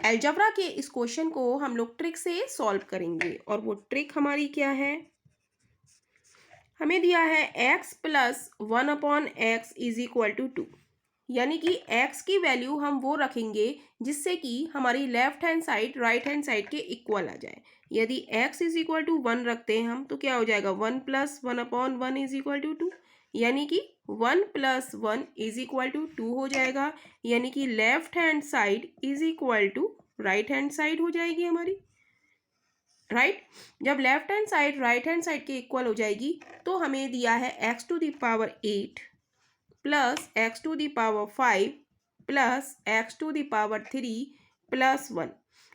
Algebra के इस question को हम लोग ट्रिक से सॉल्व करेंगे और वो ट्रिक हमारी क्या है, हमें दिया है x plus 1/x is equal to 2, यानी कि x की वैल्यू हम वो रखेंगे जिससे कि हमारी left hand side right hand side के इक्वल आ जाए। यदि x इज इक्वल टू 1 रखते हैं हम तो क्या हो जाएगा 1 प्लस 1/1 इज इक्वल टू 2, यानी कि 1 प्लस 1 इज इक्वल टू 2 हो जाएगा, यानी कि left hand side is equal to right hand side हो जाएगी हमारी। राइट जब left hand side right hand side के इक्वल हो जाएगी तो हमें दिया है x to the power 8 plus x to the power 5 plus x to the power 3 plus 1,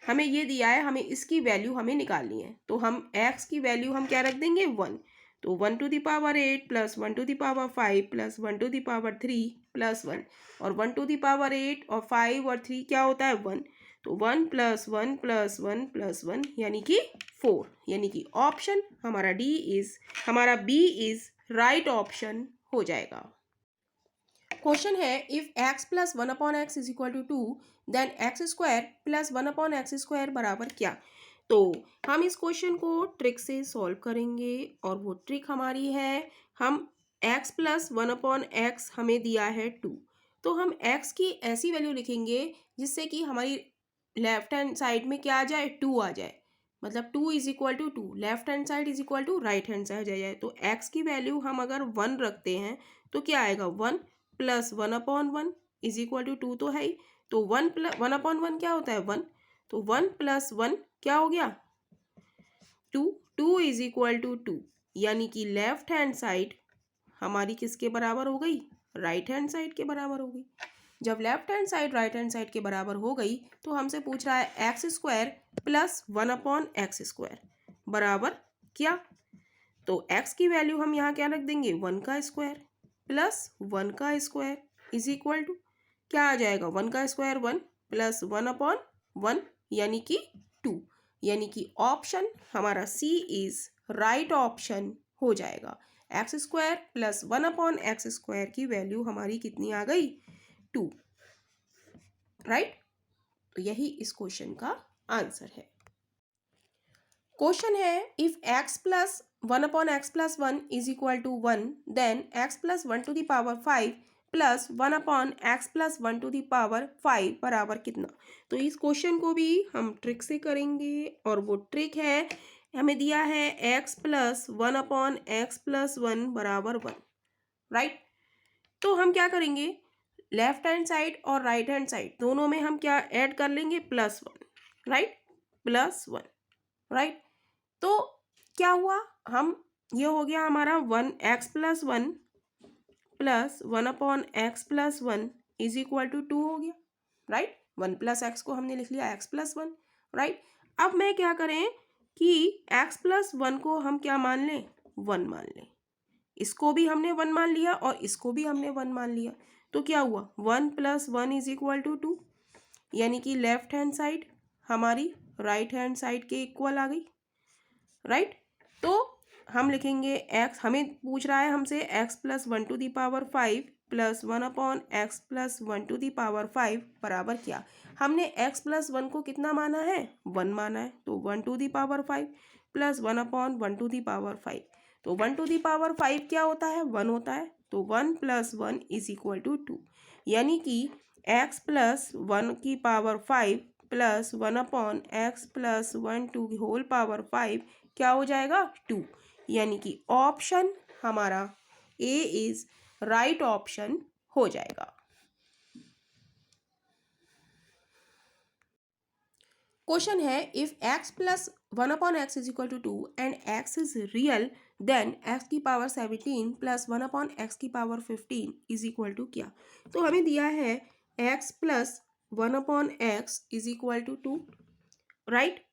हमें ये दिया है, हमें इसकी वैल्यू हमें निकालनी है। तो हम x की वैल्यू हम क्या रख देंगे 1, तो 1 to the power 8 plus 1 to the power 5 plus 1 to the power 3 plus 1, और 1 टू द पावर 8 और 5 और 3 क्या होता है 1, तो 1 प्लस 1 प्लस 1 प्लस 1 यानी कि 4, यानी कि ऑप्शन हमारा बी इज राइट ऑप्शन हो जाएगा। क्वेश्चन है if x plus 1/x is equal to 2 then x square plus 1/x square बराबर क्या। तो हम इस क्वेश्चन को ट्रिक से सॉल्व करेंगे और वो ट्रिक हमारी है, हम x प्लस 1/x हमें दिया है 2, तो हम x की ऐसी वैल्यू लिखेंगे जिससे कि हमारी लेफ्ट हैंड साइड में क्या आ जाए 2 आ जाए, मतलब 2 is equal to 2, left hand side is equal to right hand side आ जाए। तो x की वैल्यू हम अगर 1 रखते हैं तो क्या आएगा 1 प्लस 1/1 इज इक्वल टू 2 तो है ही, तो 1/1 क्या होता है 1, तो 1 प्लस 1 क्या हो गया 2, 2 इज इक्वल टू 2, यानी कि लेफ्ट हैंड साइड हमारी किसके बराबर हो गई, राइट हैंड साइड के बराबर हो गई। जब left hand side right hand side के बराबर हो गई तो हमसे पूछ रहा है x square plus 1/x square बराबर क्या, तो x की वैल्यू हम यहाँ क्या रख देंगे 1 का स्क्वायर प्लस 1 का स्क्वायर इज इक्वल टू क्या आ जाएगा 1 का स्क्वायर 1 प्लस 1/1 यानी कि 2, यानी कि ऑप्शन हमारा सी इज राइट ऑप्शन हो जाएगा। X square plus 1/x square की वैल्यू हमारी कितनी आ गई 2, राइट। तो यही इस क्वेश्चन का आंसर है। क्वेश्चन है if x plus 1/x plus 1 is equal to 1 then x plus 1 to the power 5 plus 1/x plus 1 to the power 5 बराबर कितना। तो इस क्वेश्चन को भी हम ट्रिक से करेंगे और वो ट्रिक है, हमें दिया है x प्लस 1/x प्लस 1 बराबर 1, राइट। तो हम क्या करेंगे लेफ्ट हैंड साइड और राइट हैंड साइड दोनों में हम क्या ऐड कर लेंगे प्लस 1, राइट, प्लस 1, राइट। तो क्या हुआ, हम ये हो गया हमारा 1x plus 1 plus 1/x plus 1 is equal to 2 हो गया, राइट। 1 प्लस एक्स को हमने लिख लिया x प्लस 1, राइट। अब मैं क्या करें कि x प्लस 1 को हम क्या मान लें 1 मान लें, इसको भी हमने 1 मान लिया और इसको भी हमने 1 मान लिया, तो क्या हुआ 1 प्लस 1 इज इक्वल टू 2, यानी कि लेफ्ट हैंड साइड हमारी राइट हैंड साइड के इक्वल आ गई, राइट। तो हम लिखेंगे x, हमें पूछ रहा है हमसे x plus 1 to the power 5 plus 1/x plus 1 to the power 5 बराबर क्या। हमने x प्लस 1 को कितना माना है 1 माना है, तो 1 to the power 5 plus 1/1 to the power 5, तो 1 टू दी पावर 5 क्या होता है 1 होता है, तो 1 प्लस 1 इज इक्वल टू 2, यानी कि x प्लस 1 की power 5 plus 1/x plus 1 to the whole power 5 क्या हो जाएगा 2, यानी कि ऑप्शन हमारा ए इज राइट ऑप्शन हो जाएगा। क्वेश्चन है if x plus 1/x is equal to 2 and x is real then x की पावर 17 प्लस 1/x की पावर 15 इज इक्वल टू क्या। तो हमें दिया है x plus 1/x is equal to 2, right.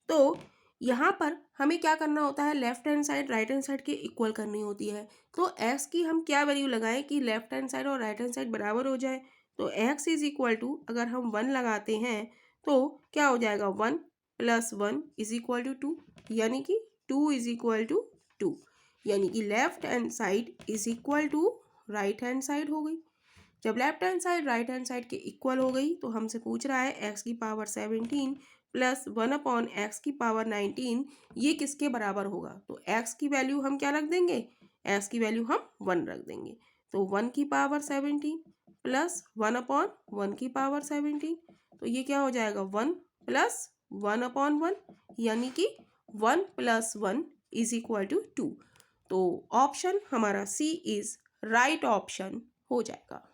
तो यहाँ पर हमें क्या करना होता है left hand side right hand side के इक्वल करनी होती है, तो x की हम क्या वैल्यू लगाएं कि लेफ्ट हैंड साइड और राइट हैंड साइड बराबर हो जाए, तो x इज इक्वल टू अगर हम 1 लगाते हैं तो क्या हो जाएगा 1 प्लस 1 इज इक्वल टू 2, यानी कि 2 इज इक्वल टू 2, यानी कि left hand side is equal to right hand side हो गई। जब left hand side right hand side के इक्वल हो गई तो हमसे पूछ रहा है x की पावर 17 प्लस 1/x की पावर 19 ये किसके बराबर होगा। तो x की वैल्यू हम क्या रख देंगे, x की वैल्यू हम 1 रख देंगे। तो 1 की पावर 17 प्लस 1/1 की पावर 17, तो ये क्या हो जाएगा 1 प्लस 1/1, यानी कि 1 प्लस 1 इज इक्वल टू 2। तो ऑप्शन हमारा सी इज राइट ऑप्शन हो जाएगा।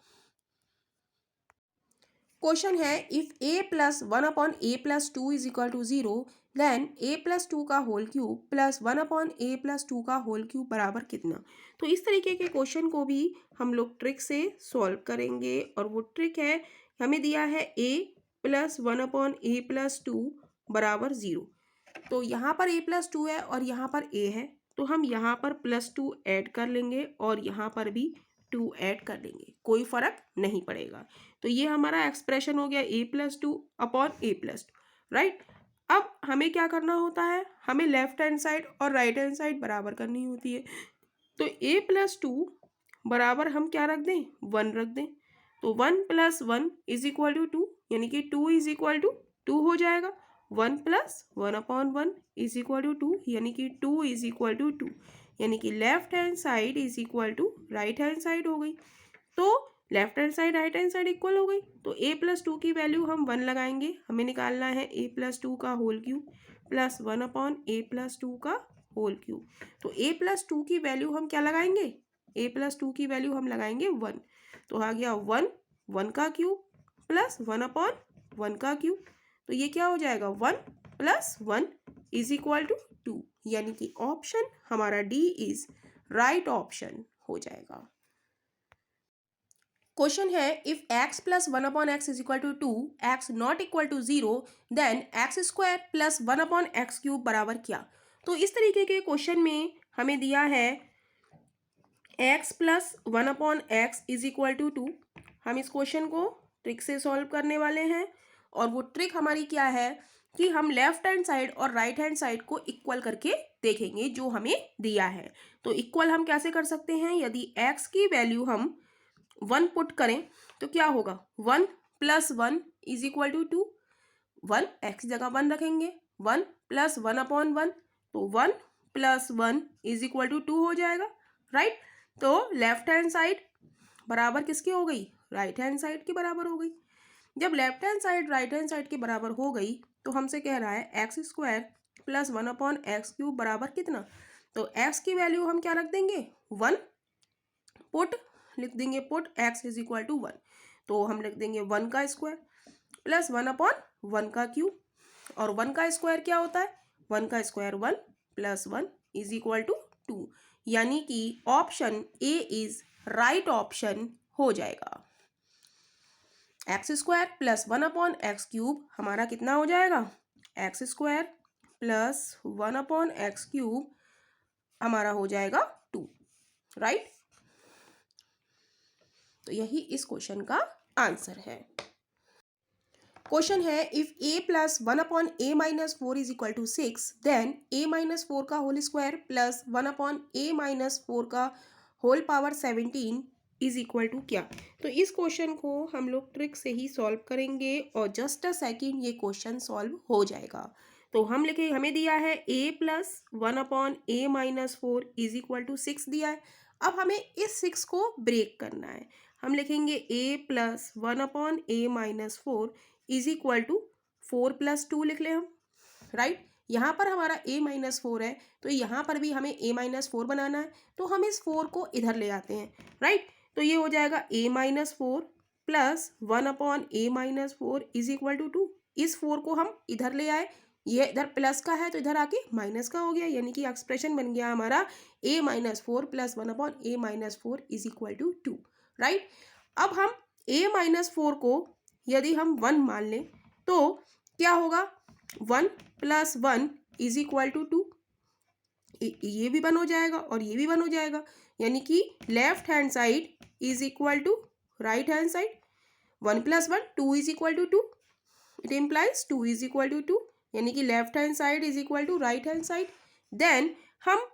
क्वेश्चन है if a plus 1/a+2 is equal to 0 then a+2 का होल क्यूब प्लस 1/a+2 का होल क्यूब बराबर कितना। तो इस तरीके के क्वेश्चन को भी हम लोग ट्रिक से सॉल्व करेंगे, और वो ट्रिक है, हमें दिया है a प्लस 1/a+2 बराबर 0। तो यहाँ पर a+2 है और यहाँ पर a है, तो हम यहाँ पर +2 ऐड कर लेंगे और यहाँ पर भी 2 ऐड कर लेंगे, कोई फर्क नहीं पड़ेगा। तो ये हमारा एक्सप्रेशन हो गया a+2/a+2, राइट। अब हमें क्या करना होता है, हमें लेफ्ट हैंड साइड और राइट हैंड साइड बराबर करनी होती है। तो a+2 बराबर हम क्या रख दें, 1 रख दें। तो 1 + 1 इज इक्वल टू 2, यानी कि 2 इज इक्वल टू 2 हो जाएगा। 1 + 1/1 इज इक्वल टू 2, यानी कि 2 इज इक्वल टू 2, यानी कि left hand side is equal to right hand side हो गई। तो left hand side right hand side equal हो गई, तो a+2 की वैल्यू हम 1 लगाएंगे। हमें निकालना है a+2 का होल क्यूब प्लस 1/a+2 का होल क्यूब। तो a+2 की वैल्यू हम क्या लगाएंगे, a+2 की वैल्यू हम लगाएंगे 1। तो आ गया 1 का क्यूब प्लस 1/1 का क्यूब, तो ये क्या हो जाएगा 1 + 1 इज इक्वल टू 2, यानी कि ऑप्शन हमारा डी इज राइट ऑप्शन हो जाएगा। क्वेश्चन है if x plus 1/x is equal to 2, x not equal to 0 then x² plus 1/x³ बराबर क्या। तो इस तरीके के क्वेश्चन में हमें दिया है x plus 1/x is equal to 2। हम इस क्वेश्चन को ट्रिक से सॉल्व करने वाले हैं, और वो ट्रिक हमारी क्या है कि हम लेफ्ट हैंड साइड और राइट हैंड साइड को इक्वल करके देखेंगे जो हमें दिया है। तो इक्वल हम कैसे कर सकते हैं, यदि x की वैल्यू हम 1 पुट करें तो क्या होगा, 1 + 1 इज इक्वल टू 2। 1 x जगह 1 रखेंगे, 1 + 1/1, तो 1 + 1 इज इक्वल टू 2 हो जाएगा, राइट। तो लेफ्ट हैंड साइड बराबर किसकी हो गई, राइट हैंड साइड के बराबर हो गई। जब left hand side right hand side के बराबर हो गई तो हमसे कह रहा है x² प्लस 1/x³ बराबर कितना। तो x की वैल्यू हम क्या रख देंगे, 1 पुट लिख देंगे, put x is equal to 1। तो हम लिख देंगे 1 का स्क्वायर प्लस 1/1 का क्यूब, और 1 का स्क्वायर क्या होता है, 1 का स्क्वायर 1 + 1 इज इक्वल टू 2, यानी कि option A is right option हो जाएगा। x² प्लस 1/x³ हमारा कितना हो जाएगा, x² प्लस 1/x³ हमारा हो जाएगा 2, राइट। तो यही इस क्वेश्चन का आंसर है। क्वेश्चन है if a plus 1/a-4 is equal to 6 then a-4 का होल स्क्वायर प्लस 1/a-4 का whole power 17 is equal to क्या। तो इस क्वेश्चन को हम लोग ट्रिक से ही सॉल्व करेंगे, और जस्ट अ सेकेंड ये क्वेश्चन सॉल्व हो जाएगा। तो हम लिखे, हमें दिया है a plus 1/a-4 is equal to 6 दिया है। अब हमें इस 6 को ब्रेक करना है। हम लिखेंगे a plus 1/a-4 is equal to 4 + 2 लिख लें हम, राइट। यहाँ पर हमारा a-4 है, तो यहाँ पर भी हमें a-4 बनाना है, तो हम इस 4 को इधर ले आते हैं, राइट। तो ये हो जाएगा a-4 plus 1/a-4 is equal to 2। इस 4 को हम इधर ले आए, ये इधर प्लस का है तो इधर आके माइनस का हो गया, यानी कि एक्सप्रेशन बन गया हमारा a-4 plus 1/a-4 is equal to 2, right. अब हम a-4 को यदि हम 1 मान लें तो क्या होगा, 1 + 1 इज इक्वल टू 2। ये भी 1 हो जाएगा और ये भी 1 हो जाएगा, यानी कि left hand side is equal to right hand side. 1 + 1 2 is equal to 2, it implies 2 is equal to 2, यानी कि left hand side is equal to right hand side. Then हम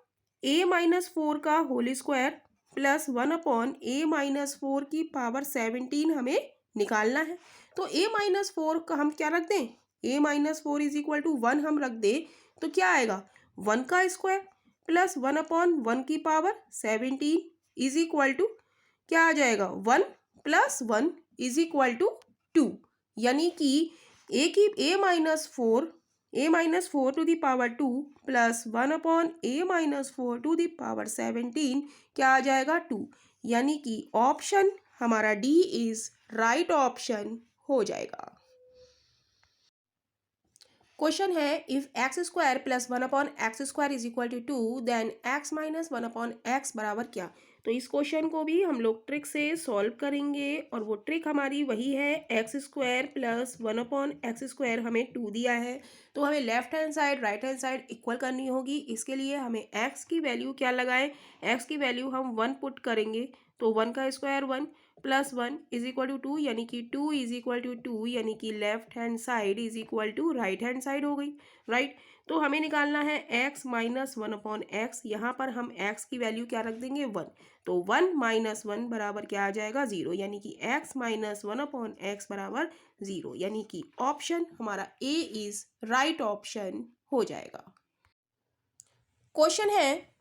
a-4 का होल स्क्वायर प्लस 1/a-4 की power 17 हमें निकालना है। तो a-4 का हम क्या रख दें, a-4 इज इक्वल टू 1 हम रख दें तो क्या आएगा, 1 का स्क्वायर प्लस 1/1 की पावर 17 इज इक्वल टू क्या आ जाएगा, 1 प्लस 1 इज इक्वल टू 2। यानी कि a-4 to the power 2 plus 1/a-4 to the power 17 क्या आ जाएगा, 2। यानी कि ऑप्शन हमारा डी इज राइट ऑप्शन हो जाएगा। क्वेश्चन है if x square plus 1/x² is equal to 2 then x minus 1/x बराबर क्या। तो इस क्वेश्चन को भी हम लोग ट्रिक से सॉल्व करेंगे और वो ट्रिक हमारी वही है, x² प्लस 1/x² हमें 2 दिया है तो हमें left hand side right hand side equal करनी होगी। इसके लिए हमें x की वैल्यू क्या लगाएं, x की वैल्यू हम 1 पुट करेंगे तो 1 का square 1 plus 1 is equal to 2 यानी कि 2 इज इक्वल टू 2 यानी कि left hand side is equal to right hand side हो गई, राइट। तो हमें निकालना है x माइनस 1/x। यहाँ पर हम x की वैल्यू क्या रख देंगे, 1। तो 1 माइनस 1 बराबर क्या आ जाएगा, 0। यानी कि x माइनस 1/x बराबर 0। यानी कि ऑप्शन हमारा ए इज राइट ऑप्शन हो जाएगा। क्वेश्चन है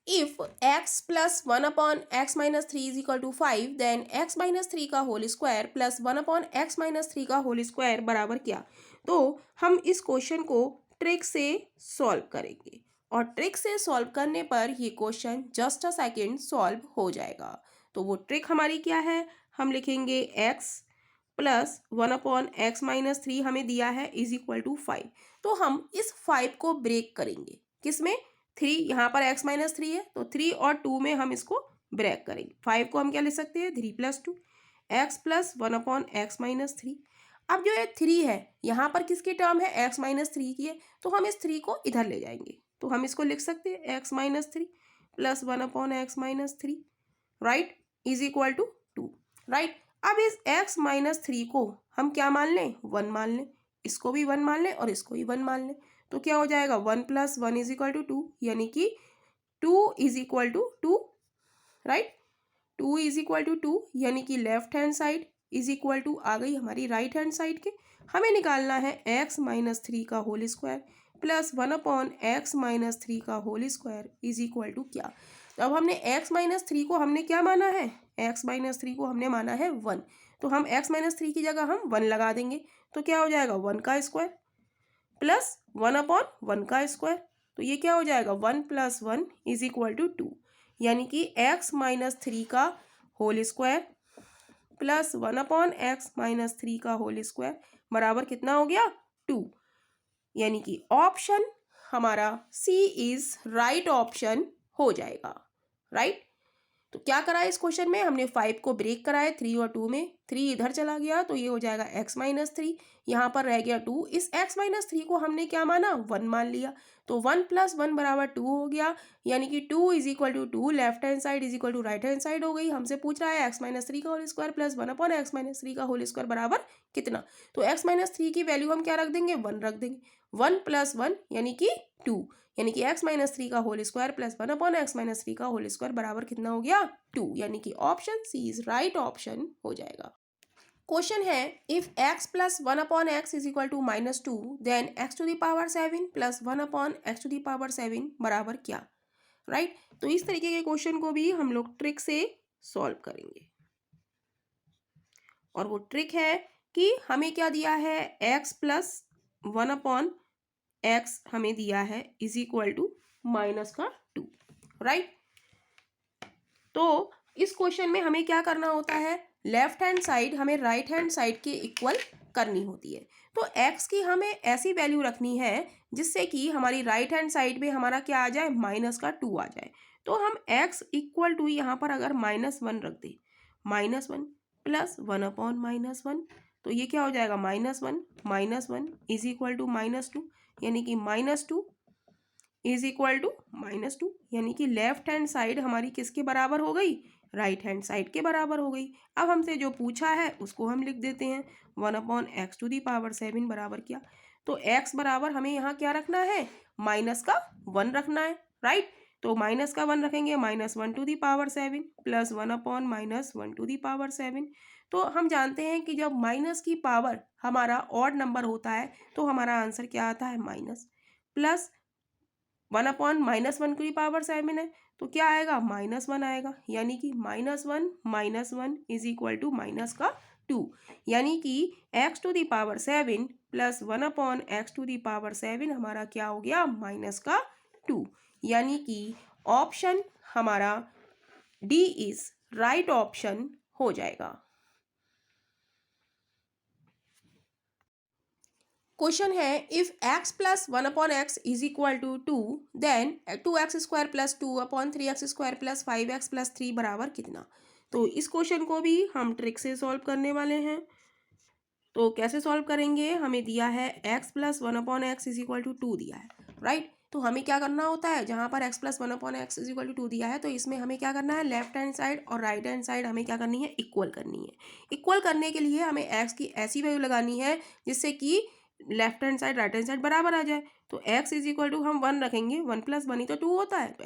if x plus 1/x-3 is equal to 5 then x-3 का होल स्क्वायर प्लस 1/x-3 का होल स्क्वायर बराबर क्या। तो हम इस क्वेश्चन को ट्रिक से सॉल्व करेंगे और ट्रिक से सॉल्व करने पर ये question just a second solve हो जाएगा। तो वो ट्रिक हमारी क्या है, हम लिखेंगे x प्लस 1/x-3 हमें दिया है इज इक्वल टू 5। तो हम इस 5 को ब्रेक करेंगे किसमें, 3, यहाँ पर x-3 है तो 3 और 2 में हम इसको ब्रेक करेंगे। 5 को हम क्या लिख सकते हैं, 3 प्लस 2 x प्लस 1/x-3। अब जो ये 3 है यहाँ पर किसकी टर्म है, x-3 की है तो हम इस 3 को इधर ले जाएंगे तो हम इसको लिख सकते हैं x-3 plus 1/x-3 right is equal to 2, right. अब इस x-3 को हम क्या मान लें, 1 मान लें, इसको भी 1 मान लें और इसको भी 1 मान लें तो क्या हो जाएगा, 1 प्लस 1 इज इक्वल टू 2 यानी कि 2 is equal to 2, right. 2 is equal to 2 यानी कि left hand side is equal to आ गई हमारी राइट हैंड साइड के। हमें निकालना है x-3 का होल स्क्वायर प्लस 1/x-3 का whole square is equal to क्या। तो अब हमने x-3 को हमने क्या माना है, x-3 को हमने माना है 1 तो हम x-3 की जगह हम 1 लगा देंगे तो क्या हो जाएगा, 1 का स्क्वायर प्लस 1/1 का स्क्वायर। तो ये क्या हो जाएगा, 1 प्लस 1 इज इक्वल टू 2 यानी कि x-3 का होल स्क्वायर प्लस 1/x-3 का होल स्क्वायर बराबर कितना हो गया, 2। यानी कि ऑप्शन हमारा सी इज राइट ऑप्शन हो जाएगा, राइट। तो क्या करा इस क्वेश्चन में, हमने 5 को ब्रेक कराए 3 और 2 में, 3 इधर चला गया तो ये हो जाएगा x-3, यहाँ पर रह गया 2। इस x-3 को हमने क्या माना, 1 मान लिया तो 1 प्लस 1 बराबर 2 हो गया यानी कि 2 is equal to 2 left hand side is equal to right hand side हो गई। हमसे पूछ रहा है x-3 का होल स्क्वायर प्लस 1/x-3 का होल स्क्वायर बराबर कितना। तो x-3 की वैल्यू हम क्या रख देंगे, 1 रख देंगे, 1 प्लस 1 यानी कि 2 यानी कि x-3 का होल स्क्वायर प्लस 1/x-3 का होल स्क्वायर बराबर कितना हो गया, 2। यानी कि option C is right option हो जाएगा। क्वेश्चन है if x plus 1/x is equal to -2 then x to the power 7 plus 1/x to the power 7 बराबर क्या, राइट। तो इस तरीके के क्वेश्चन को भी हम लोग ट्रिक से सॉल्व करेंगे और वो ट्रिक है कि हमें क्या दिया है, x प्लस 1/x हमें दिया है इज इक्वल टू -2, राइट। तो इस क्वेश्चन में हमें क्या करना होता है, लेफ्ट हैंड साइड हमें राइट हैंड साइड के इक्वल करनी होती है। तो x की हमें ऐसी वैल्यू रखनी है जिससे कि हमारी राइट हैंड साइड में हमारा क्या आ जाए, -2 आ जाए। तो हम x इक्वल टू यहाँ पर अगर -1 रख दें, -1 प्लस 1/-1 तो ये क्या हो जाएगा, -1 इज इक्वल टू -2 यानी कि -2 इज इक्वल टू -2 यानी कि लेफ्ट हैंड साइड हमारी किसके बराबर हो गई, राइट हैंड साइड के बराबर हो गई। अब हमसे जो पूछा है उसको हम लिख देते हैं 1/x टू दी पावर 7 बराबर क्या। तो x बराबर हमें यहाँ क्या रखना है, -1 रखना है, राइट। तो माइनस का 1 रखेंगे, -1⁻7 प्लस 1/-1 तो हम जानते हैं कि जब माइनस की पावर हमारा ऑड नंबर होता है तो हमारा आंसर क्या आता है माइनस, प्लस 1/-1 है तो क्या आएगा -1 आएगा, यानी कि -1 इज इक्वल टू माइनस का 2, यानी कि x⁻7 प्लस 1/x⁻7 हमारा क्या हो गया माइनस का 2, यानी कि ऑप्शन हमारा डी इज राइट ऑप्शन हो जाएगा। क्वेश्चन है if x plus 1/x is equal to 2 then 2x² plus 2/3x² plus 5x plus 3 बराबर कितना। तो इस क्वेश्चन को भी हम ट्रिक से सॉल्व करने वाले हैं। तो कैसे सॉल्व करेंगे, हमें दिया है x plus 1/x is equal to 2 दिया है, राइट। तो हमें क्या करना होता है, जहाँ पर x plus 1/x is equal to 2 दिया है तो इसमें हमें क्या करना है, लेफ्ट हैंड साइड और राइट हैंड साइड हमें क्या करनी है, इक्वल करनी है। इक्वल करने के लिए हमें x की ऐसी वैल्यू लगानी है जिससे कि left hand side right hand side बराबर आ जाए। तो x इज इक्वल टू हम 1 रखेंगे, 1 प्लस 1 ही तो 2 होता है, तो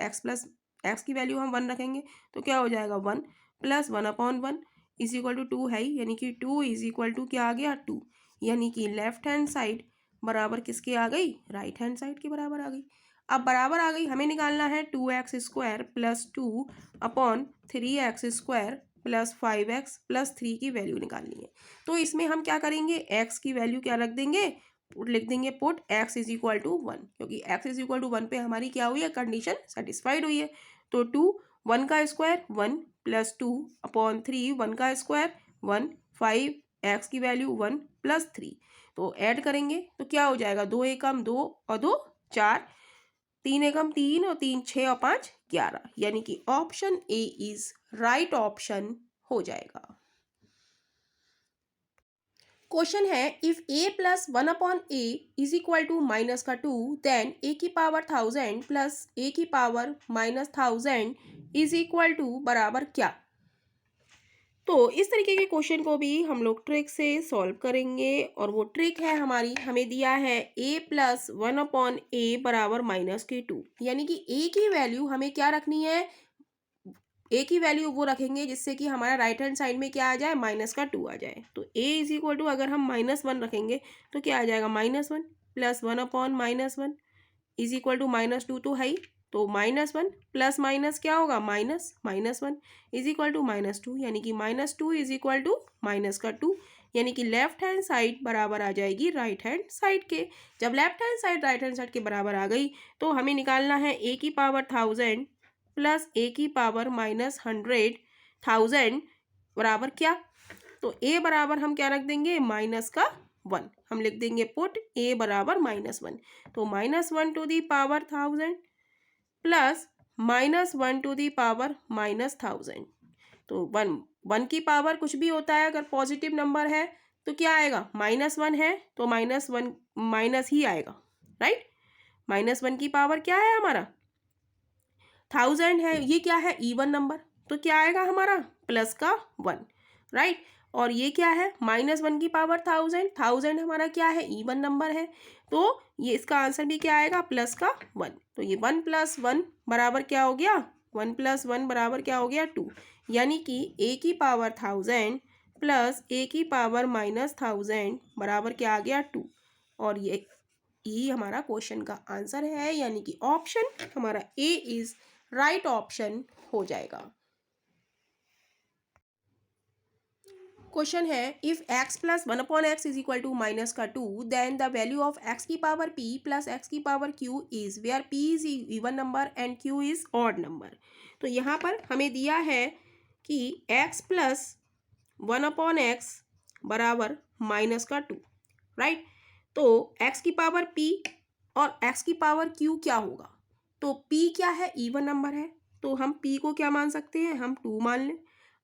x की वैल्यू हम 1 रखेंगे तो क्या हो जाएगा 1 प्लस 1/1 इज इक्वल टू 2 है ही, यानी कि 2 इज इक्वल टू क्या आ गया 2, यानी कि लेफ्ट हैंड साइड बराबर किसके आ गई, राइट हैंड साइड के बराबर आ गई। अब बराबर आ गई, हमें निकालना है 2x² plus 2/3x² plus 5x plus 3 की वैल्यू निकालनी है। तो इसमें हम क्या करेंगे, x की वैल्यू क्या रख देंगे, लिख देंगे put x is equal to 1, क्योंकि x इज इक्वल टू 1 पे हमारी क्या हुई है, कंडीशन सेटिस्फाइड हुई है। तो 2 1 का स्क्वायर 1 प्लस 2/3 1 का स्क्वायर 1 5 x की वैल्यू 1 प्लस 3, तो ऐड करेंगे तो क्या हो जाएगा, 2 एकम 2 और 2 4, 3 एकम 3 और 3 6 और 5 11, यानी कि option A is right option हो जाएगा। क्वेश्चन है if a plus 1/a is equal to minus का 2 देन a की पावर 1000 प्लस a की पावर -1000 इज इक्वल टू बराबर क्या। तो इस तरीके के क्वेश्चन को भी हम लोग ट्रिक से सॉल्व करेंगे, और वो ट्रिक है हमारी, हमें दिया है a प्लस 1/a बराबर -2, यानी कि a की वैल्यू हमें क्या रखनी है, ए की वैल्यू वो रखेंगे जिससे कि हमारा राइट हैंड साइड में क्या आ जाए, -2 आ जाए। तो ए इज इक्वल टू अगर हम -1 रखेंगे तो क्या आ जाएगा, -1 प्लस 1/-1 इज इक्वल टू -2 तो है ही, तो -1 प्लस माइनस क्या होगा, -1 इज इक्वल टू -2, यानी कि -2 इज इक्वल टू -2, यानी कि लेफ्ट हैंड साइड बराबर आ जाएगी राइट हैंड साइड के। जब left hand side right hand side के बराबर आ गई तो हमें निकालना है ए की पावर 1000 प्लस ए की पावर -100,000 बराबर क्या। तो ए बराबर हम क्या रख देंगे, माइनस का 1, हम लिख देंगे पुट ए बराबर -1, तो -1 to the power 1000 plus -1 to the power -1000, तो 1 की पावर कुछ भी होता है, अगर पॉजिटिव नंबर है तो क्या आएगा, -1 है तो -1 माइनस ही आएगा, राइट। -1 की पावर क्या है हमारा 1000 है, ये क्या है इवन नंबर, तो क्या आएगा हमारा प्लस का 1, राइट। और ये क्या है -1 की पावर 1000 हमारा क्या है इवन नंबर है, तो ये इसका आंसर भी क्या आएगा प्लस का 1, तो ये 1 + 1 बराबर क्या हो गया, 1 + 1 बराबर क्या हो गया 2, यानी कि a की पावर 1000 प्लस a की पावर -1000 बराबर क्या आ गया 2, और ये हमारा क्वेश्चन का आंसर है, यानी कि ऑप्शन हमारा ए इज राइट ऑप्शन हो जाएगा। क्वेश्चन है if x plus 1/x is equal to minus का 2 then the value of x की पावर p प्लस x की power q is where p is even number and q is odd number. तो यहाँ पर हमें दिया है कि x प्लस 1/x बराबर माइनस का 2, राइट। तो x की पावर p और x की पावर q क्या होगा, तो p क्या है इवन नंबर है तो हम p को क्या मान सकते हैं, हम 2 मान लें,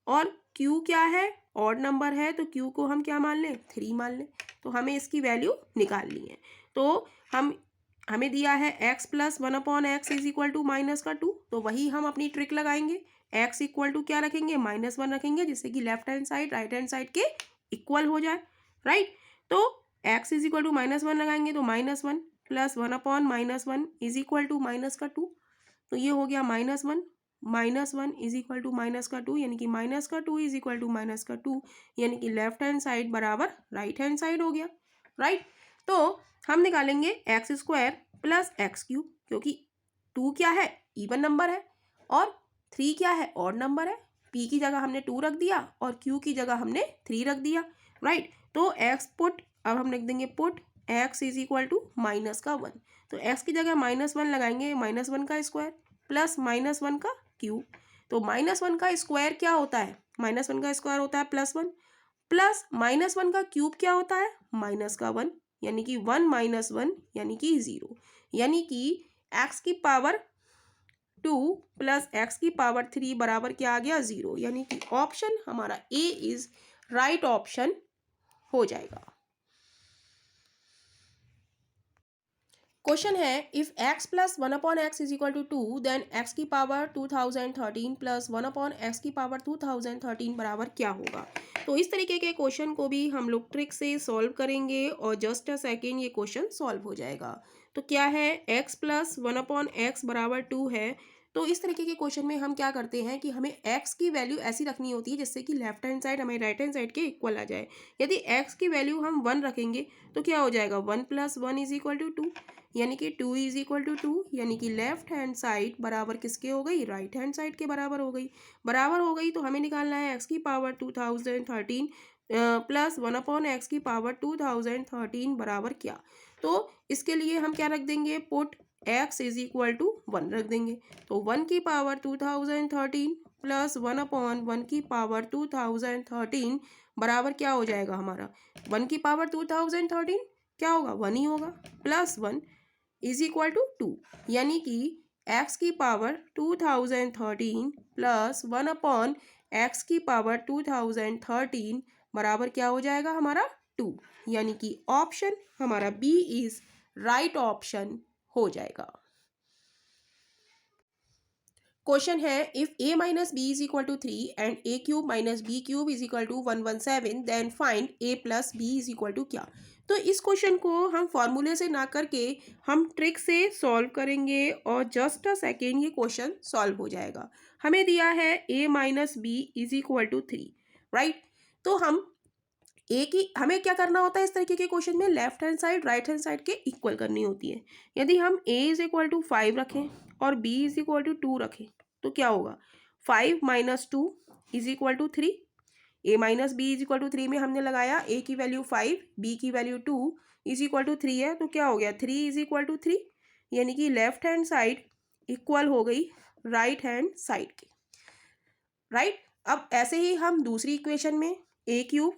और q क्या है ऑड नंबर है तो q को हम क्या मान लें 3 मान लें, तो हमें इसकी वैल्यू निकालनी है। तो हमें दिया है x plus 1/x is equal to minus का 2, तो वही हम अपनी ट्रिक लगाएंगे, x इक्वल टू क्या रखेंगे -1 रखेंगे जिससे कि left hand side right hand side के इक्वल हो जाए, राइट। तो x इज इक्वल टू -1 लगाएंगे तो -1 plus 1/-1 is equal to minus का 2, तो ये हो गया -1, -1 इज इक्वल टू माइनस का 2, यानी कि माइनस का 2 इज इक्वल टू माइनस का 2, यानी कि लेफ्ट हैंड साइड बराबर राइट हैंड साइड हो गया, राइट। तो हम निकालेंगे x² प्लस x³ क्योंकि 2 क्या है, इवन नंबर है, और 3 क्या है, ऑड नंबर है। p की जगह हमने 2 रख दिया और q की जगह हमने 3 रख दिया, राइट। तो x पुट, अब हम लिख देंगे put x is equal to minus का 1, तो x की जगह -1 लगाएंगे, -1 का स्क्वायर प्लस -1 का क्यूब। तो -1 का स्क्वायर क्या होता है, -1 का स्क्वायर होता है +1, प्लस -1 का क्यूब क्या होता है, -1, यानी कि 1 - 1 यानी कि 0, यानी कि x की पावर 2 प्लस x की पावर 3 बराबर क्या आ गया, 0, यानी कि ऑप्शन हमारा ए इज राइट ऑप्शन हो जाएगा। क्वेश्चन है if x plus 1/x is equal to 2 then x की पावर 2013 प्लस 1/x की पावर 2013 बराबर क्या होगा। तो इस तरीके के क्वेश्चन को भी हम लोग ट्रिक से सॉल्व करेंगे और जस्ट अ सेकेंड ये क्वेश्चन सॉल्व हो जाएगा। तो क्या है, x प्लस 1/x बराबर 2 है। तो इस तरीके के क्वेश्चन में हम क्या करते हैं कि हमें x की वैल्यू ऐसी रखनी होती है जिससे कि लेफ्ट हैंड साइड हमें राइट हैंड साइड के इक्वल आ जाए। यदि x की वैल्यू हम 1 रखेंगे तो क्या हो जाएगा, 1 + 1 इज इक्वल टू 2, यानी कि 2 इज इक्वल टू 2, यानी कि लेफ्ट हैंड साइड बराबर किसके हो गई, राइट हैंड साइड के बराबर हो गई। बराबर हो गई तो हमें निकालना है x की पावर 2013 प्लस 1/x की पावर 2013 बराबर क्या। तो इसके लिए हम क्या रख देंगे, put x is equal to 1 रख देंगे। तो 1 की पावर 2013 प्लस 1/1 की पावर 2013 बराबर क्या हो जाएगा हमारा, 1 की पावर 2013 क्या होगा, 1 ही होगा, प्लस 1 इज इक्वल टू 2, यानी कि x की पावर 2013 प्लस 1/x की पावर 2013 बराबर क्या हो जाएगा हमारा 2, यानी कि ऑप्शन हमारा बी इज राइट ऑप्शन हो जाएगा। क्वेश्चन है if a minus B is equal to 3 and a³ minus b³ is equal to 117 then find a plus B is equal to क्या। तो इस क्वेश्चन को हम फॉर्मूले से ना करके हम ट्रिक से सॉल्व करेंगे और जस्ट अ सेकेंड ये क्वेश्चन सॉल्व हो जाएगा। हमें दिया है a minus B is equal to 3, right. तो हम ए की, हमें क्या करना होता है इस तरीके के क्वेश्चन में, left hand side right hand side के इक्वल करनी होती है। यदि हम a इज इक्वल टू 5 रखें और b इज इक्वल टू 2 रखें तो क्या होगा, 5 minus 2 is equal to 3, a minus B is equal to 3 में हमने लगाया a की वैल्यू 5, b की वैल्यू 2 इज इक्वल टू 3 है, तो क्या हो गया 3 इज इक्वल टू 3, यानी कि लेफ्ट हैंड साइड इक्वल हो गई राइट हैंड साइड के, राइट। अब ऐसे ही हम दूसरी इक्वेशन में a³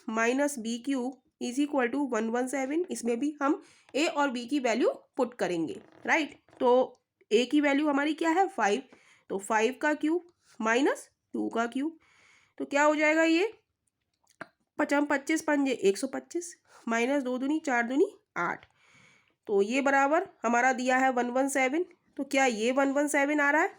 minus b³ is equal to 117, इसमें भी हम a और b की वैल्यू पुट करेंगे, राइट। तो a की वैल्यू हमारी क्या है 5, तो 5 का क्यूब माइनस 2 का क्यूब, तो क्या हो जाएगा ये 25 पंजे 125 माइनस 2 दूनी 4 दूनी 8, तो ये बराबर हमारा दिया है 117, तो क्या ये 117 आ रहा है,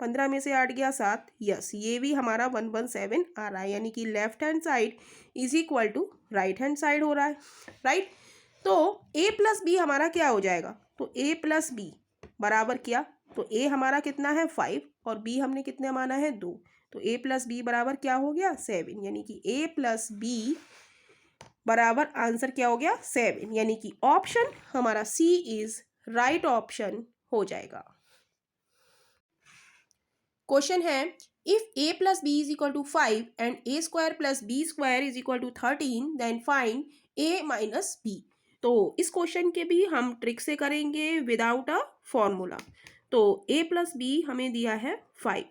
15 में से 8 गया 7, यस ये भी हमारा 117 आ रहा है, यानी कि left hand side is equal to right hand side हो रहा है, राइट। तो a प्लस बी हमारा क्या हो जाएगा, तो a प्लस बी बराबर क्या, तो a हमारा कितना है 5 और b हमने कितने माना है 2, तो a प्लस बी बराबर क्या हो गया 7, यानी कि a प्लस बी बराबर आंसर क्या हो गया 7, यानी कि ऑप्शन हमारा सी इज राइट ऑप्शन हो जाएगा। क्वेश्चन है if a plus B is equal to 5 and a² plus b² is equal to 13 then find a minus b। तो इस क्वेश्चन के भी हम ट्रिक से करेंगे विदाउट अ फॉर्मूला। तो a प्लस बी हमें दिया है 5,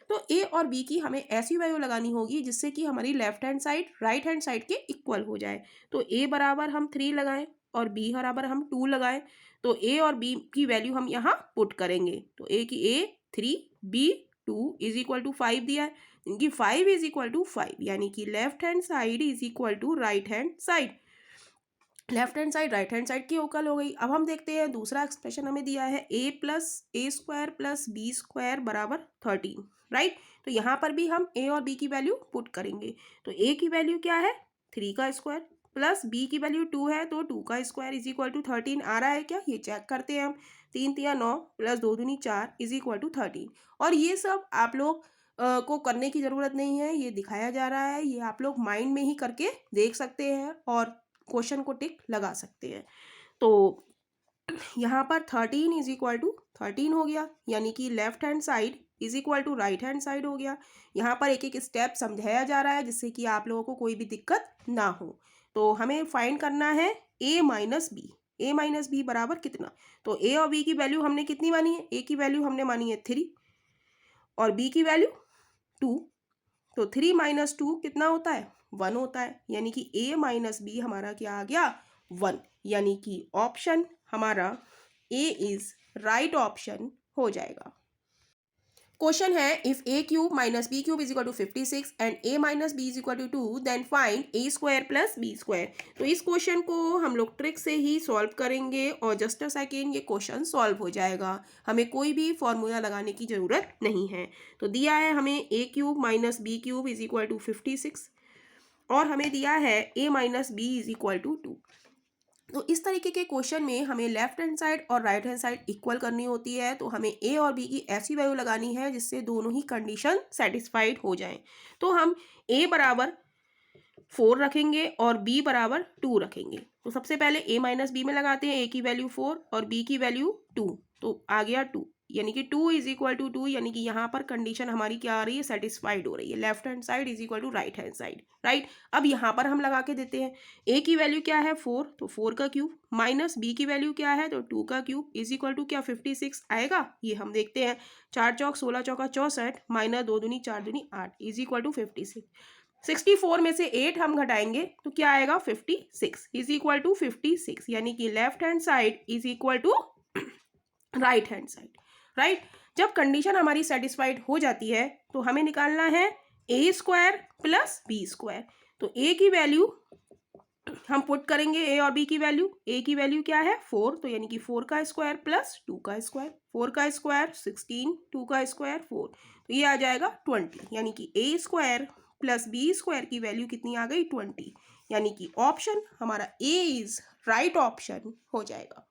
तो a और b की हमें ऐसी वैल्यू लगानी होगी जिससे कि हमारी left hand side right hand side के इक्वल हो जाए। तो a बराबर हम 3 लगाएं और b बराबर हम 2 लगाएं, तो a और b की वैल्यू हम यहाँ पुट करेंगे। तो a की a 3 b 2 is equal to 5 दिया है, इनकी 5 इज इक्वल टू 5, यानी कि left hand side is equal to right hand side, left hand side right hand side की इक्वल हो गई। अब हम देखते हैं दूसरा एक्सप्रेशन हमें दिया है a plus a² plus b² बराबर 13, राइट। तो यहाँ पर भी हम a और b की वैल्यू पुट करेंगे। तो a की वैल्यू क्या है 3 का स्क्वायर प्लस बी की वैल्यू 2 है, तो 2 का स्क्वायर इज इक्वल टू 13 आ रहा है क्या, ये चेक करते हैं हम। 3 तिया 9 प्लस 2 दूनी 4 इज इक्वल टू 13। और ये सब आप लोग को करने की ज़रूरत नहीं है, ये दिखाया जा रहा है, ये आप लोग माइंड में ही करके देख सकते हैं और क्वेश्चन को टिक लगा सकते हैं। तो यहाँ पर 13 इज इक्वल टू 13 हो गया, यानी कि left hand side is equal to right hand side हो गया। यहाँ पर एक एक स्टेप समझाया जा रहा है जिससे कि आप लोगों को कोई भी दिक्कत ना हो। तो हमें फाइंड करना है a minus B. a minus B बराबर कितना, तो a और b की वैल्यू हमने कितनी मानी है, a की वैल्यू हमने मानी है 3 और b की वैल्यू 2। तो 3 माइनस 2 कितना होता है, 1 होता है, यानी कि a माइनस बी हमारा क्या आ गया, 1। यानी कि ऑप्शन हमारा ए इज राइट ऑप्शन हो जाएगा। क्वेश्चन है if a cube minus B cube is equal to 56 and a minus B is equal to 2 then find a square plus b square. तो इस क्वेश्चन को हम लोग ट्रिक से ही सॉल्व करेंगे और जस्ट अ सेकेंड ये क्वेश्चन सॉल्व हो जाएगा, हमें कोई भी फॉर्मूला लगाने की ज़रूरत नहीं है। तो दिया है हमें a cube minus B cube is equal to 56 और हमें दिया है a minus B is equal to 2। तो इस तरीके के क्वेश्चन में हमें लेफ्ट हैंड साइड और राइट हैंड साइड इक्वल करनी होती है। तो हमें ए और बी की ऐसी वैल्यू लगानी है जिससे दोनों ही कंडीशन सेटिस्फाइड हो जाएं। तो हम ए बराबर 4 रखेंगे और बी बराबर 2 रखेंगे। तो सबसे पहले ए माइनस बी में लगाते हैं, ए की वैल्यू 4 और बी की वैल्यू 2, तो आ गया 2, यानी कि 2 इज इक्वल टू 2, यानी कि यहाँ पर कंडीशन हमारी क्या आ रही है, सेटिस्फाइड हो रही है। Left hand side is equal to right hand side, right. अब यहाँ पर हम लगा के देते हैं, ए की वैल्यू क्या है 4, तो 4 का क्यूब, माइनस बी की वैल्यू क्या है, तो 2 का क्यूब, इज इक्वल टू क्या 56 आएगा, ये हम देखते हैं। 4 चौक 16 चौका 64 माइनस 2 दूनी 4 दूनी 8 इज इक्वल टू 56। 64 में से 8 हम घटाएंगे तो क्या आएगा 56 इज इक्वल टू 56, यानी कि left hand side is equal to right hand side, right. जब कंडीशन हमारी सेटिस्फाइड हो जाती है तो हमें निकालना है A square plus B square. तो ए की वैल्यू हम पुट करेंगे, ए और बी की वैल्यू, ए की वैल्यू क्या है 4, तो यानी कि 4 का स्क्वायर प्लस 2 का स्क्वायर, 4 का स्क्वायर 16, 2 का स्क्वायर 4, तो ये आ जाएगा 20, यानी कि ए स्क्वायर प्लस बी स्क्वायर की वैल्यू कितनी आ गई 20, यानी कि ऑप्शन हमारा ए इज राइट ऑप्शन हो जाएगा।